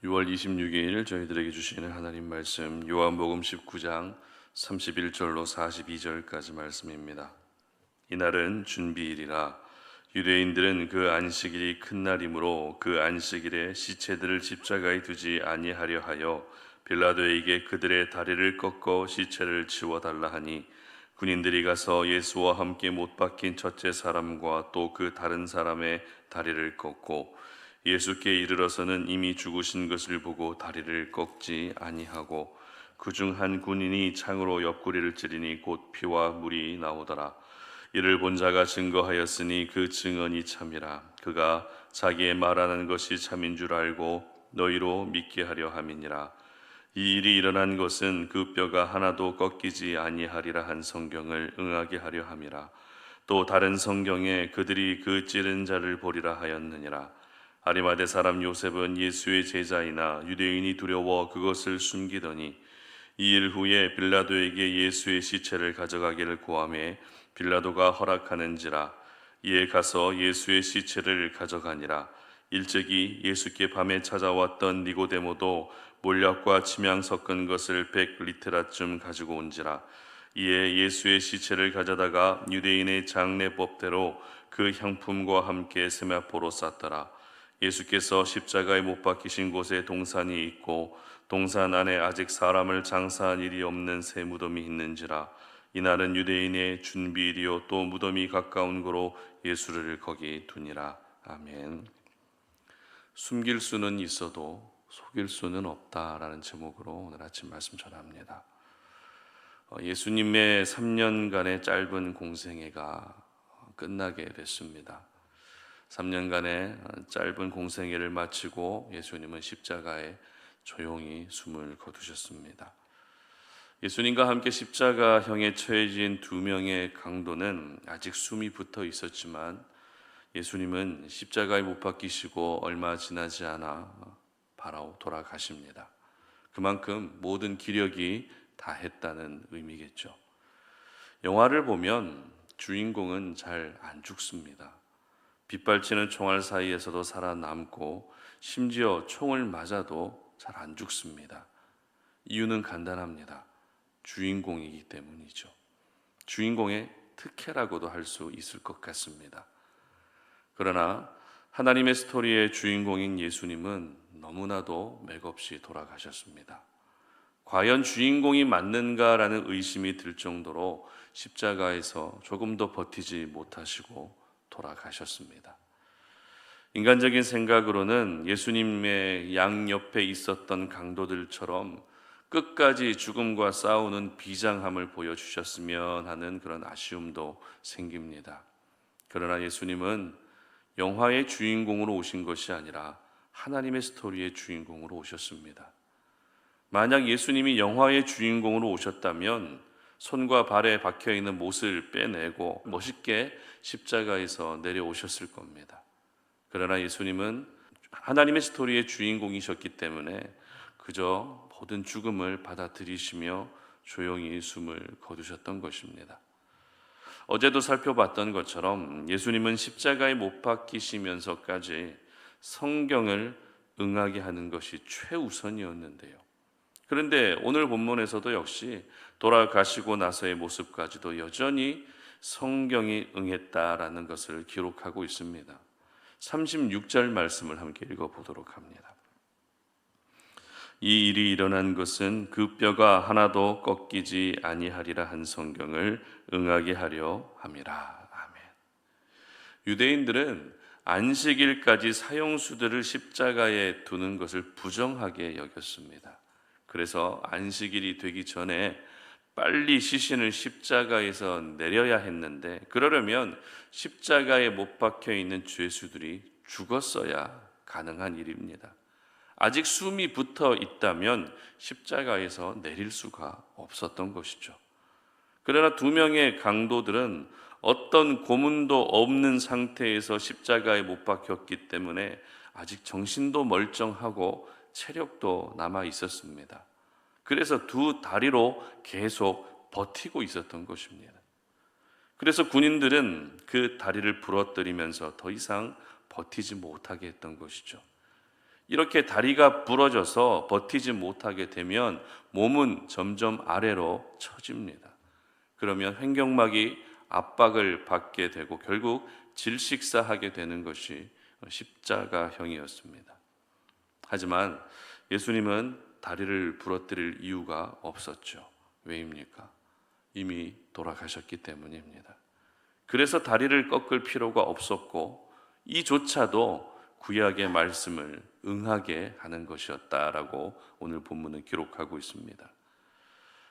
6월 26일 저희들에게 주시는 하나님 말씀 요한복음 19장 31절로 42절까지 말씀입니다. 이날은 준비일이라 유대인들은 그 안식일이 큰 날이므로 그 안식일에 시체들을 십자가에 두지 아니하려 하여 빌라도에게 그들의 다리를 꺾어 시체를 치워달라 하니 군인들이 가서 예수와 함께 못 박힌 첫째 사람과 또 그 다른 사람의 다리를 꺾고 예수께 이르러서는 이미 죽으신 것을 보고 다리를 꺾지 아니하고 그중 한 군인이 창으로 옆구리를 찌르니 곧 피와 물이 나오더라. 이를 본 자가 증거하였으니 그 증언이 참이라. 그가 자기의 말하는 것이 참인 줄 알고 너희로 믿게 하려 함이니라. 이 일이 일어난 것은 그 뼈가 하나도 꺾이지 아니하리라 한 성경을 응하게 하려 함이라. 또 다른 성경에 그들이 그 찌른 자를 보리라 하였느니라. 아리마대 사람 요셉은 예수의 제자이나 유대인이 두려워 그것을 숨기더니 2일 후에 빌라도에게 예수의 시체를 가져가기를 고하매 빌라도가 허락하는지라. 이에 가서 예수의 시체를 가져가니라. 일찍이 예수께 밤에 찾아왔던 니고데모도 몰약과 침향 섞은 것을 100리트라쯤 가지고 온지라. 이에 예수의 시체를 가져다가 유대인의 장례법대로 그 향품과 함께 세마포로 쌌더라. 예수께서 십자가에 못 박히신 곳에 동산이 있고 동산 안에 아직 사람을 장사한 일이 없는 새 무덤이 있는지라. 이날은 유대인의 준비일이요 또 무덤이 가까운 고로 예수를 거기 두니라. 아멘. 숨길 수는 있어도 속일 수는 없다라는 제목으로 오늘 아침 말씀 전합니다. 예수님의 3년간의 짧은 공생애가 끝나게 됐습니다. 3년간의 짧은 공생애를 마치고 예수님은 십자가에 조용히 숨을 거두셨습니다. 예수님과 함께 십자가형에 처해진 두 명의 강도는 아직 숨이 붙어 있었지만 예수님은 십자가에 못 박히시고 얼마 지나지 않아 바로 돌아가십니다. 그만큼 모든 기력이 다했다는 의미겠죠. 영화를 보면 주인공은 잘 안 죽습니다. 빗발치는 총알 사이에서도 살아남고 심지어 총을 맞아도 잘 안 죽습니다. 이유는 간단합니다. 주인공이기 때문이죠. 주인공의 특혜라고도 할 수 있을 것 같습니다. 그러나 하나님의 스토리의 주인공인 예수님은 너무나도 맥없이 돌아가셨습니다. 과연 주인공이 맞는가라는 의심이 들 정도로 십자가에서 조금 더 버티지 못하시고 돌아가셨습니다. 인간적인 생각으로는 예수님의 양옆에 있었던 강도들처럼 끝까지 죽음과 싸우는 비장함을 보여주셨으면 하는 그런 아쉬움도 생깁니다. 그러나 예수님은 영화의 주인공으로 오신 것이 아니라 하나님의 스토리의 주인공으로 오셨습니다. 만약 예수님이 영화의 주인공으로 오셨다면 손과 발에 박혀있는 못을 빼내고 멋있게 십자가에서 내려오셨을 겁니다. 그러나 예수님은 하나님의 스토리의 주인공이셨기 때문에 그저 모든 죽음을 받아들이시며 조용히 숨을 거두셨던 것입니다. 어제도 살펴봤던 것처럼 예수님은 십자가에 못 박히시면서까지 성경을 응하게 하는 것이 최우선이었는데요. 그런데 오늘 본문에서도 역시 돌아가시고 나서의 모습까지도 여전히 성경이 응했다라는 것을 기록하고 있습니다. 36절 말씀을 함께 읽어보도록 합니다. 이 일이 일어난 것은 그 뼈가 하나도 꺾이지 아니하리라 한 성경을 응하게 하려 함이라. 아멘. 유대인들은 안식일까지 사형수들을 십자가에 두는 것을 부정하게 여겼습니다. 그래서 안식일이 되기 전에 빨리 시신을 십자가에서 내려야 했는데 그러려면 십자가에 못 박혀 있는 죄수들이 죽었어야 가능한 일입니다. 아직 숨이 붙어 있다면 십자가에서 내릴 수가 없었던 것이죠. 그러나 두 명의 강도들은 어떤 고문도 없는 상태에서 십자가에 못 박혔기 때문에 아직 정신도 멀쩡하고 체력도 남아 있었습니다. 그래서 두 다리로 계속 버티고 있었던 것입니다. 그래서 군인들은 그 다리를 부러뜨리면서 더 이상 버티지 못하게 했던 것이죠. 이렇게 다리가 부러져서 버티지 못하게 되면 몸은 점점 아래로 처집니다. 그러면 횡격막이 압박을 받게 되고 결국 질식사하게 되는 것이 십자가형이었습니다. 하지만 예수님은 다리를 부러뜨릴 이유가 없었죠. 왜입니까? 이미 돌아가셨기 때문입니다. 그래서 다리를 꺾을 필요가 없었고 이조차도 구약의 말씀을 응하게 하는 것이었다라고 오늘 본문은 기록하고 있습니다.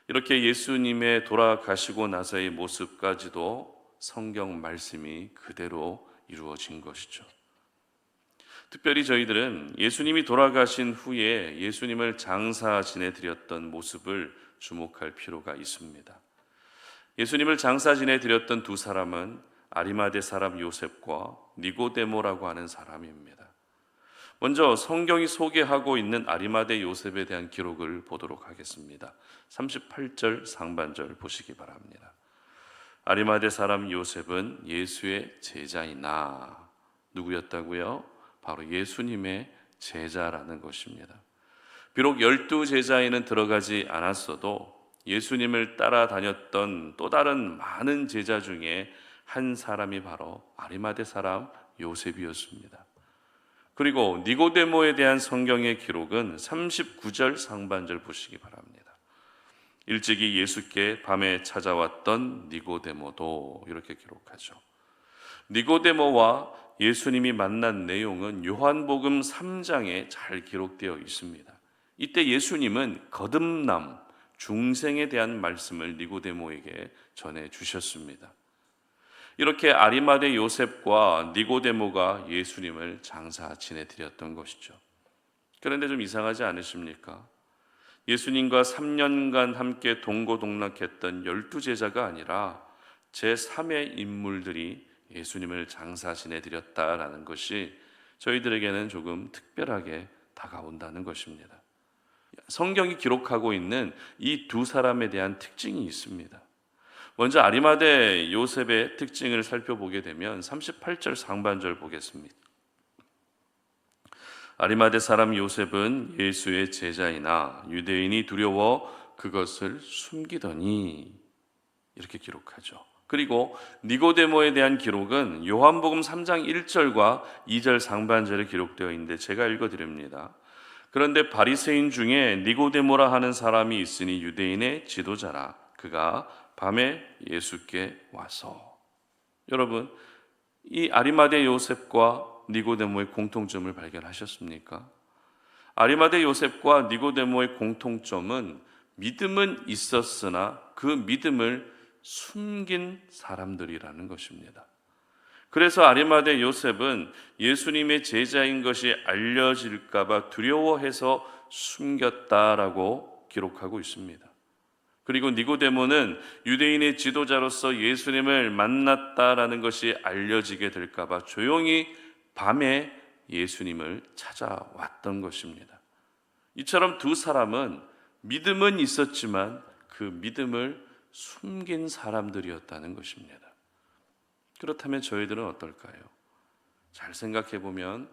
이렇게 예수님의 돌아가시고 나서의 모습까지도 성경 말씀이 그대로 이루어진 것이죠. 특별히 저희들은 예수님이 돌아가신 후에 예수님을 장사 지내드렸던 모습을 주목할 필요가 있습니다. 예수님을 장사 지내드렸던 두 사람은 아리마대 사람 요셉과 니고데모라고 하는 사람입니다. 먼저 성경이 소개하고 있는 아리마대 요셉에 대한 기록을 보도록 하겠습니다. 38절 상반절 보시기 바랍니다. 아리마대 사람 요셉은 예수의 제자이나 누구였다고요? 바로 예수님의 제자라는 것입니다. 비록 12제자에는 들어가지 않았어도 예수님을 따라다녔던 또 다른 많은 제자 중에 한 사람이 바로 아리마대 사람 요셉이었습니다. 그리고 니고데모에 대한 성경의 기록은 39절 상반절 보시기 바랍니다. 일찍이 예수께 밤에 찾아왔던 니고데모도 이렇게 기록하죠. 니고데모와 예수님이 만난 내용은 요한복음 3장에 잘 기록되어 있습니다. 이때 예수님은 거듭남, 중생에 대한 말씀을 니고데모에게 전해 주셨습니다. 이렇게 아리마대 요셉과 니고데모가 예수님을 장사 지내드렸던 것이죠. 그런데 좀 이상하지 않으십니까? 예수님과 3년간 함께 동고동락했던 12제자가 아니라 제3의 인물들이 예수님을 장사 지내드렸다라는 것이 저희들에게는 조금 특별하게 다가온다는 것입니다. 성경이 기록하고 있는 이 두 사람에 대한 특징이 있습니다. 먼저 아리마대 요셉의 특징을 살펴보게 되면 38절 상반절 보겠습니다. 아리마대 사람 요셉은 예수의 제자이나 유대인이 두려워 그것을 숨기더니 이렇게 기록하죠. 그리고 니고데모에 대한 기록은 요한복음 3장 1절과 2절 상반절에 기록되어 있는데 제가 읽어드립니다. 그런데 바리새인 중에 니고데모라 하는 사람이 있으니 유대인의 지도자라. 그가 밤에 예수께 와서. 여러분, 이 아리마대 요셉과 니고데모의 공통점을 발견하셨습니까? 아리마대 요셉과 니고데모의 공통점은 믿음은 있었으나 그 믿음을 숨긴 사람들이라는 것입니다. 그래서 아리마대 요셉은 예수님의 제자인 것이 알려질까 봐 두려워해서 숨겼다라고 기록하고 있습니다. 그리고 니고데모는 유대인의 지도자로서 예수님을 만났다라는 것이 알려지게 될까 봐 조용히 밤에 예수님을 찾아왔던 것입니다. 이처럼 두 사람은 믿음은 있었지만 그 믿음을 숨긴 사람들이었다는 것입니다. 그렇다면 저희들은 어떨까요? 잘 생각해 보면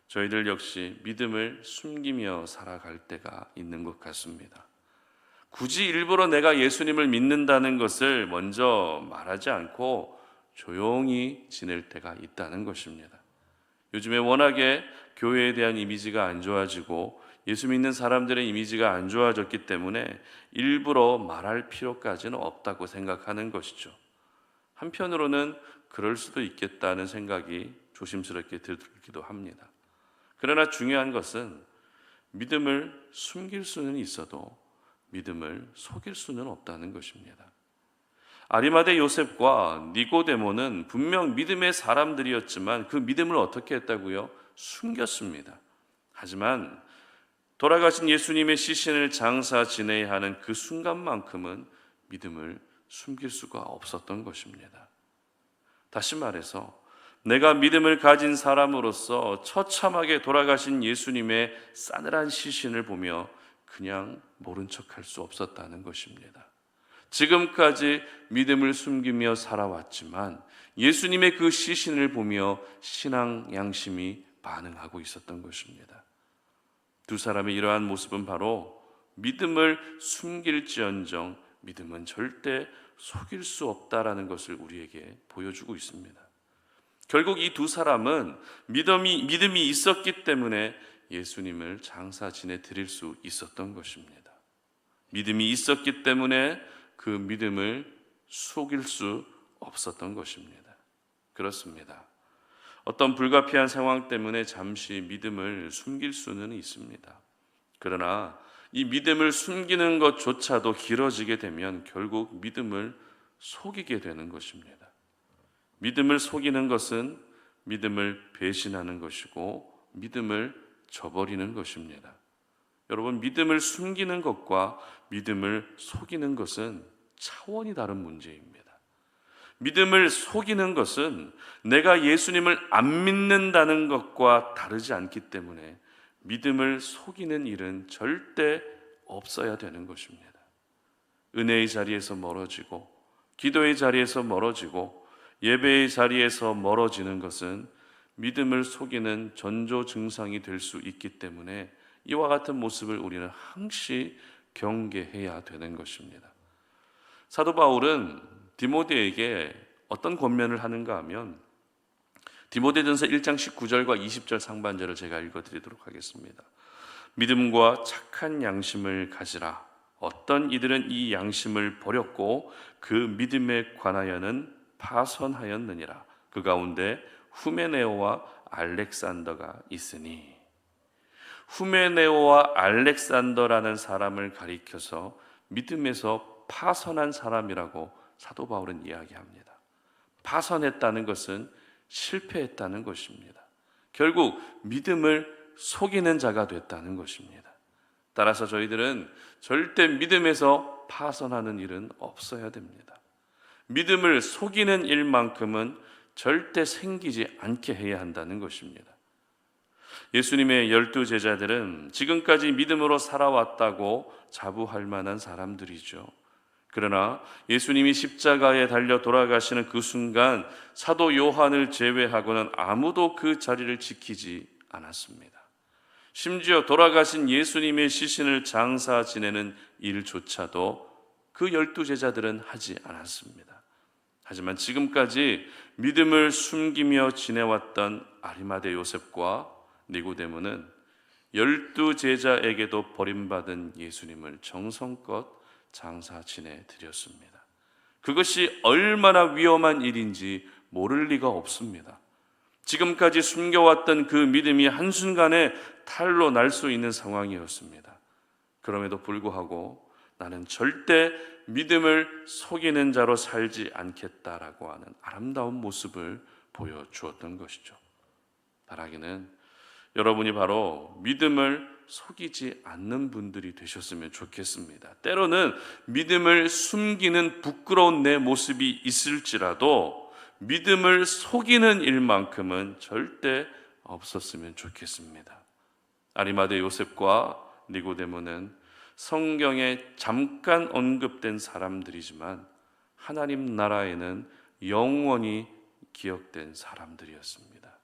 저희들 역시 믿음을 숨기며 살아갈 때가 있는 것 같습니다. 굳이 일부러 내가 예수님을 믿는다는 것을 먼저 말하지 않고 조용히 지낼 때가 있다는 것입니다. 요즘에 워낙에 교회에 대한 이미지가 안 좋아지고 예수 믿는 사람들의 이미지가 안 좋아졌기 때문에 일부러 말할 필요까지는 없다고 생각하는 것이죠. 한편으로는 그럴 수도 있겠다는 생각이 조심스럽게 들기도 합니다. 그러나 중요한 것은 믿음을 숨길 수는 있어도 믿음을 속일 수는 없다는 것입니다. 아리마대 요셉과 니고데모는 분명 믿음의 사람들이었지만 그 믿음을 어떻게 했다고요? 숨겼습니다. 하지만 돌아가신 예수님의 시신을 장사 지내야 하는 그 순간만큼은 믿음을 숨길 수가 없었던 것입니다. 다시 말해서 내가 믿음을 가진 사람으로서 처참하게 돌아가신 예수님의 싸늘한 시신을 보며 그냥 모른 척할 수 없었다는 것입니다. 지금까지 믿음을 숨기며 살아왔지만 예수님의 그 시신을 보며 신앙 양심이 반응하고 있었던 것입니다. 두 사람의 이러한 모습은 바로 믿음을 숨길지언정 믿음은 절대 속일 수 없다라는 것을 우리에게 보여주고 있습니다. 결국 이 두 사람은 믿음이 있었기 때문에 예수님을 장사 지내 드릴 수 있었던 것입니다. 믿음이 있었기 때문에 그 믿음을 속일 수 없었던 것입니다. 그렇습니다. 어떤 불가피한 상황 때문에 잠시 믿음을 숨길 수는 있습니다. 그러나 이 믿음을 숨기는 것조차도 길어지게 되면 결국 믿음을 속이게 되는 것입니다. 믿음을 속이는 것은 믿음을 배신하는 것이고 믿음을 저버리는 것입니다. 여러분, 믿음을 숨기는 것과 믿음을 속이는 것은 차원이 다른 문제입니다. 믿음을 속이는 것은 내가 예수님을 안 믿는다는 것과 다르지 않기 때문에 믿음을 속이는 일은 절대 없어야 되는 것입니다. 은혜의 자리에서 멀어지고 기도의 자리에서 멀어지고 예배의 자리에서 멀어지는 것은 믿음을 속이는 전조 증상이 될 수 있기 때문에 이와 같은 모습을 우리는 항시 경계해야 되는 것입니다. 사도 바울은 디모데에게 어떤 권면을 하는가 하면 디모데전서 1장 19절과 20절 상반절을 제가 읽어드리도록 하겠습니다. 믿음과 착한 양심을 가지라. 어떤 이들은 이 양심을 버렸고 그 믿음에 관하여는 파선하였느니라. 그 가운데 후메네오와 알렉산더가 있으니. 후메네오와 알렉산더라는 사람을 가리켜서 믿음에서 파선한 사람이라고 사도 바울은 이야기합니다. 파선했다는 것은 실패했다는 것입니다. 결국 믿음을 속이는 자가 됐다는 것입니다. 따라서 저희들은 절대 믿음에서 파선하는 일은 없어야 됩니다. 믿음을 속이는 일만큼은 절대 생기지 않게 해야 한다는 것입니다. 예수님의 12 제자들은 지금까지 믿음으로 살아왔다고 자부할 만한 사람들이죠. 그러나 예수님이 십자가에 달려 돌아가시는 그 순간 사도 요한을 제외하고는 아무도 그 자리를 지키지 않았습니다. 심지어 돌아가신 예수님의 시신을 장사 지내는 일조차도 그 12 제자들은 하지 않았습니다. 하지만 지금까지 믿음을 숨기며 지내왔던 아리마대 요셉과 니고데모는 12 제자에게도 버림받은 예수님을 정성껏 장사 지내 드렸습니다. 그것이 얼마나 위험한 일인지 모를 리가 없습니다. 지금까지 숨겨왔던 그 믿음이 한순간에 탈로 날 수 있는 상황이었습니다. 그럼에도 불구하고 나는 절대 믿음을 속이는 자로 살지 않겠다라고 하는 아름다운 모습을 보여주었던 것이죠. 바라기는 여러분이 바로 믿음을 속이지 않는 분들이 되셨으면 좋겠습니다. 때로는 믿음을 숨기는 부끄러운 내 모습이 있을지라도 믿음을 속이는 일만큼은 절대 없었으면 좋겠습니다. 아리마대 요셉과 니고데모는 성경에 잠깐 언급된 사람들이지만 하나님 나라에는 영원히 기억된 사람들이었습니다.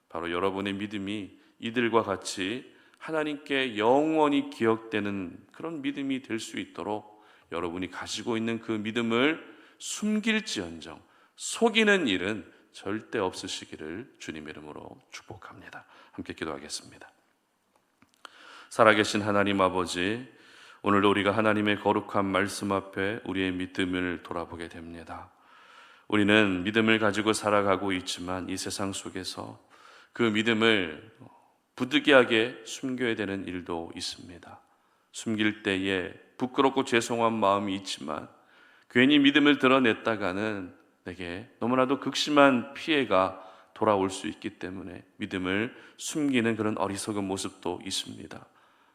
바로 여러분의 믿음이 이들과 같이 하나님께 영원히 기억되는 그런 믿음이 될 수 있도록 여러분이 가지고 있는 그 믿음을 숨길지언정 속이는 일은 절대 없으시기를 주님의 이름으로 축복합니다. 함께 기도하겠습니다. 살아계신 하나님 아버지, 오늘도 우리가 하나님의 거룩한 말씀 앞에 우리의 믿음을 돌아보게 됩니다. 우리는 믿음을 가지고 살아가고 있지만 이 세상 속에서 그 믿음을 부득이하게 숨겨야 되는 일도 있습니다. 숨길 때에 부끄럽고 죄송한 마음이 있지만 괜히 믿음을 드러냈다가는 내게 너무나도 극심한 피해가 돌아올 수 있기 때문에 믿음을 숨기는 그런 어리석은 모습도 있습니다.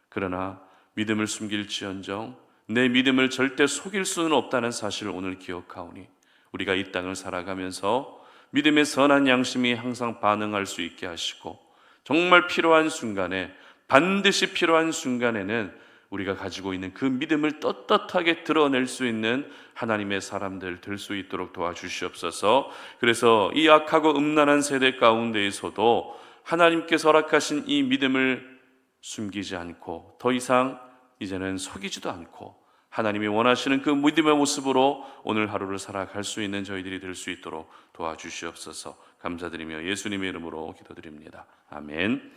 그러나 믿음을 숨길지언정 내 믿음을 절대 속일 수는 없다는 사실을 오늘 기억하오니 우리가 이 땅을 살아가면서 믿음의 선한 양심이 항상 반응할 수 있게 하시고 정말 필요한 순간에 반드시 필요한 순간에는 우리가 가지고 있는 그 믿음을 떳떳하게 드러낼 수 있는 하나님의 사람들 될 수 있도록 도와주시옵소서. 그래서 이 악하고 음란한 세대 가운데에서도 하나님께서 허락하신 이 믿음을 숨기지 않고 더 이상 이제는 속이지도 않고 하나님이 원하시는 그 믿음의 모습으로 오늘 하루를 살아갈 수 있는 저희들이 될 수 있도록 도와주시옵소서. 감사드리며 예수님의 이름으로 기도드립니다. 아멘.